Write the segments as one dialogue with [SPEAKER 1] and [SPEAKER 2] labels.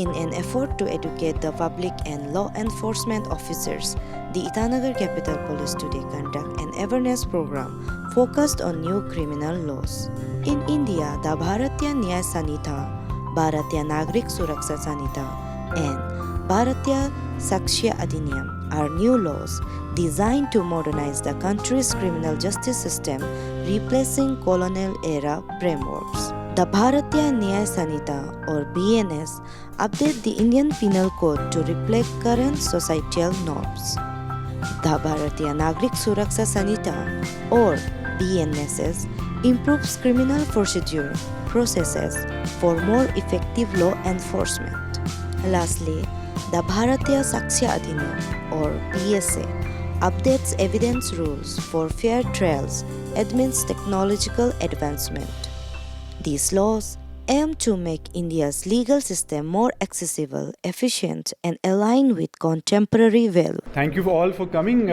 [SPEAKER 1] In an effort to educate the public and law enforcement officers, the Itanagar Capital Police today conduct an awareness program focused on new criminal laws. In India, the Bharatiya Nyaya Sanhita, Bharatiya Nagrik Suraksha Sanhita, and Bharatiya Sakshya Adhiniyam are new laws designed to modernize the country's criminal justice system, replacing colonial-era frameworks. The Bharatiya Nyaya Sanhita or BNS update the Indian Penal Code to reflect current societal norms. The Bharatiya Nagrik Suraksha Sanhita or BNSS improves criminal procedure processes for more effective law enforcement. Lastly, the Bharatiya Sakshya Adhiniyam or BSA updates evidence rules for fair trials amidst technological advancement. These laws aim to make India's legal system more accessible, efficient, and aligned with contemporary values.
[SPEAKER 2] Thank you all for coming.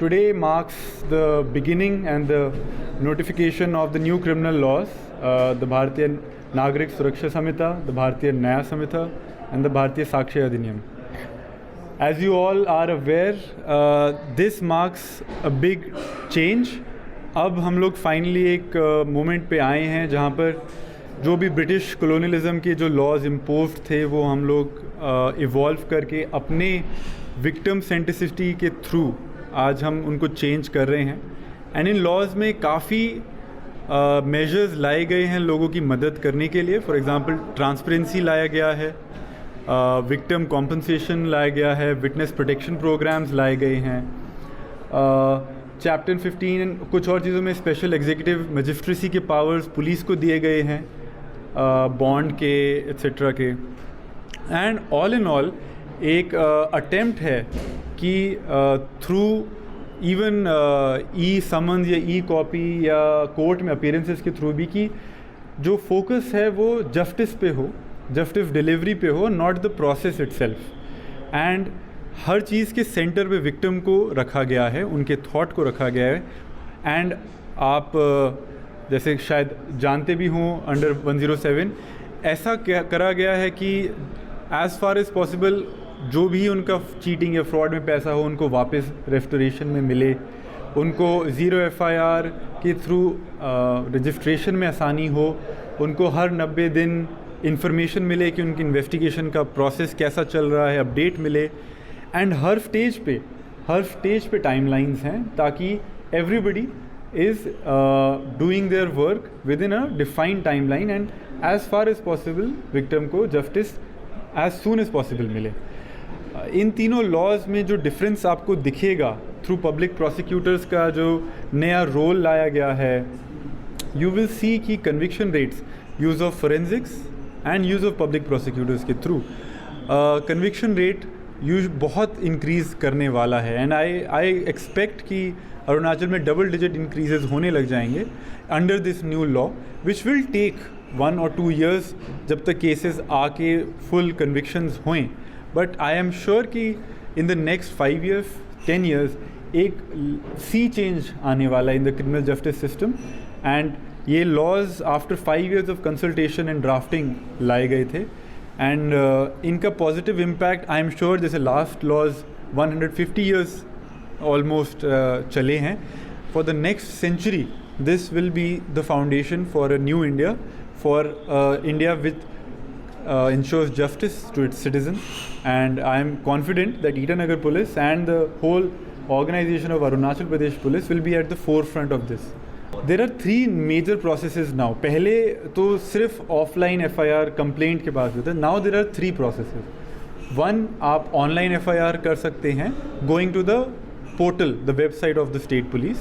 [SPEAKER 2] Today marks the beginning and the notification of the new criminal laws, the Bharatiya Nagrik Suraksha Samhita, the Bharatiya Nyaya Samhita, and the Bharatiya Sakshya Adhiniyam. As you all are aware, this marks a big change. अब हम लोग finally एक moment पे आए हैं जहाँ पर जो भी ब्रिटिश कॉलोनियलिज्म के जो लॉज इम्पोज्ड थे वो हम लोग इवॉल्व करके अपने विक्टिम सेंट्रिसिटी के थ्रू आज हम उनको चेंज कर रहे हैं. एंड इन लॉज में काफ़ी मेजर्स लाए गए हैं लोगों की मदद करने के लिए. फॉर एग्जांपल ट्रांसपेरेंसी लाया गया है, विक्टिम कॉम्पनसेशन लाया गया है, विटनेस प्रोटेक्शन प्रोग्राम्स लाए गए हैं, चैप्टर 15 कुछ और चीज़ों में स्पेशल एग्जीक्यूटिव मजिस्ट्रेसी के पावर्स पुलिस को दिए गए हैं, बॉन्ड के एट्सेट्रा के. एंड ऑल इन ऑल एक अटेम्प्ट है कि थ्रू इवन ई समन्स या ई कॉपी या कोर्ट में अपीयरेंसेस के थ्रू भी कि जो फोकस है वो जस्टिस पे हो, जस्टिस डिलीवरी पे हो, not the process itself. And हर चीज़ के सेंटर पे विक्टिम को रखा गया है, उनके थॉट को रखा गया है. एंड आप जैसे शायद जानते भी हों अंडर 107 ऐसा करा गया है कि एज़ फार एज़ पॉसिबल जो भी उनका चीटिंग या फ्रॉड में पैसा हो उनको वापस रेस्टोरेशन में मिले, उनको ज़ीरो FIR के थ्रू रजिस्ट्रेशन में आसानी हो, उनको हर 90 दिन इंफॉर्मेशन मिले कि उनकी इन्वेस्टिगेशन का प्रोसेस कैसा चल रहा है, अपडेट मिले. एंड हर स्टेज पे टाइमलाइंस हैं ताकि everybody is doing their work within a defined timeline and as far as possible victim को justice as soon as possible मिले. इन तीनों लॉज में जो डिफरेंस आपको दिखेगा थ्रू पब्लिक प्रोसिक्यूटर्स का जो नया रोल लाया गया है, यू विल सी कि conviction rates, use of forensics and use of public prosecutors के थ्रू कन्विक्शन रेट बहुत इंक्रीज़ करने वाला है. एंड आई एक्सपेक्ट कि अरुणाचल में डबल डिजिट इंक्रीजेज होने लग जाएंगे under this new law, which will take 1 or 2 years जब तक केसेस आके फुल कन्विक्शंस होएं. बट आई एम श्योर कि in the next 5 years 10 years एक सी चेंज आने वाला है in the criminal justice system. And ये laws after 5 years of consultation and drafting लाए गए थे. एंड इनका positive impact I am sure, जैसे लास्ट लॉज 150 years ऑलमोस्ट चले हैं, for the next century this will be the foundation for a new India, for India with ensures justice to its citizens. And I am confident that Itanagar Police and the whole organization of Arunachal Pradesh Police will be at the forefront of this. There are 3 major processes now. पहले तो सिर्फ offline FIR complaint के बाद होता है. Now there are 3 processes. 1, आप online FIR कर सकते हैं going to the portal, the website of the state police.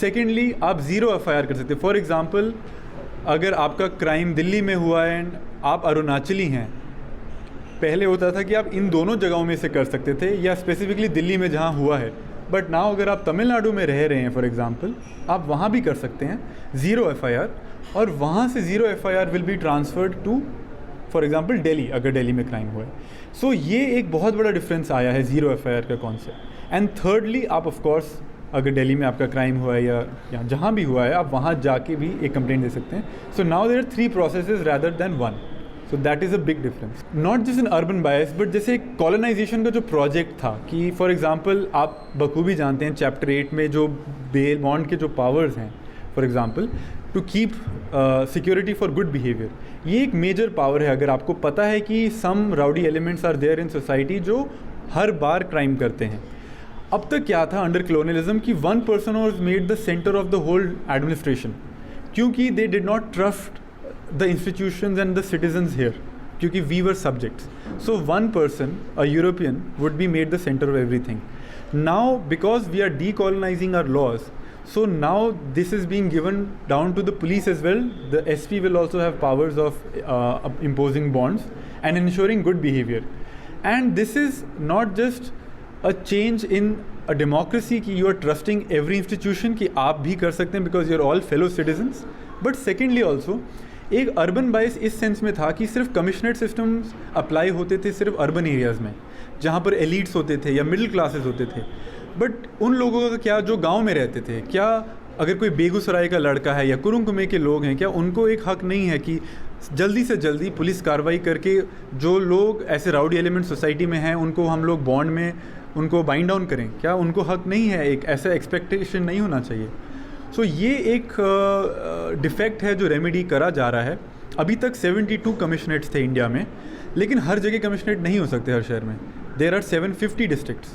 [SPEAKER 2] Secondly, आप ज़ीरो FIR कर सकते हैं. फॉर एग्जाम्पल, अगर आपका क्राइम दिल्ली में हुआ है एंड आप अरुणाचली हैं, पहले होता था कि आप इन दोनों जगहों में से कर सकते थे या स्पेसिफिकली दिल्ली में जहाँ हुआ है. बट नाउ अगर आप तमिलनाडु में रह रहे हैं फॉर एग्जांपल, आप वहाँ भी कर सकते हैं ज़ीरो FIR, और वहाँ से zero FIR will be transferred to for example Delhi, अगर दिल्ली में क्राइम हुआ है. सो ये एक बहुत बड़ा डिफरेंस आया है ज़ीरो FIR का कॉन्सेप्ट. एंड थर्डली, आप ऑफकोर्स अगर दिल्ली में आपका क्राइम हुआ है या जहाँ भी हुआ है, आप वहाँ जाके भी एक कंप्लेंट दे सकते हैं. So now there are 3 processes rather than 1. So that is a big difference, not just in urban bias but जैसे कॉलोनाइजेशन का जो प्रोजेक्ट था कि फॉर एग्जांपल आप बखूबी जानते हैं चैप्टर 8 में जो बेल बॉन्ड के जो पावर्स हैं, for example to keep security for good behaviour, ये एक मेजर पावर है। अगर आपको पता है कि some rowdy elements are there in society जो हर बार क्राइम करते हैं। अब तक क्या था अंडर कॉलोनियलिज्म कि one person was made the centre of the whole administration, क्योंकि they did not trust the institutions and the citizens here, क्योंकि we were subjects. So one person, a European, would be made the center of everything. Now because we are decolonizing our laws, so now this is being given down to the police as well. The SP will also have powers of imposing bonds and ensuring good behavior. And this is not just a change in a democracy कि you are trusting every institution कि आप भी कर सकते हैं because you are all fellow citizens. But secondly also एक urban बाइस इस सेंस में था कि सिर्फ कमिश्नरेट सिस्टम्स अप्लाई होते थे सिर्फ अर्बन एरियाज़ में जहाँ पर एलिट्स होते थे या मिडिल क्लासेस होते थे। बट उन लोगों का क्या जो गांव में रहते थे, क्या अगर कोई बेगूसराय का लड़का है या कुरुंकुमे के लोग हैं, क्या उनको एक हक नहीं है कि जल्दी से जल्दी पुलिस कार्रवाई करके जो लोग ऐसे राउडी एलिमेंट सोसाइटी में हैं उनको हम लोग बॉन्ड में उनको बाइंड डाउन करें? क्या उनको हक नहीं है? एक ऐसा एक्सपेक्टेशन नहीं होना चाहिए। सो ये एक डिफेक्ट है जो रेमेडी करा जा रहा है। अभी तक 72 कमिश्नरेट्स थे इंडिया में, लेकिन हर जगह कमिश्नरेट नहीं हो सकते हर शहर में। There are 750 districts.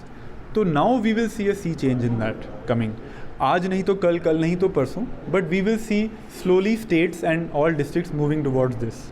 [SPEAKER 2] तो now we will see a sea change in that coming. आज नहीं तो कल, कल नहीं तो परसों, but we will see slowly states and all districts moving towards this.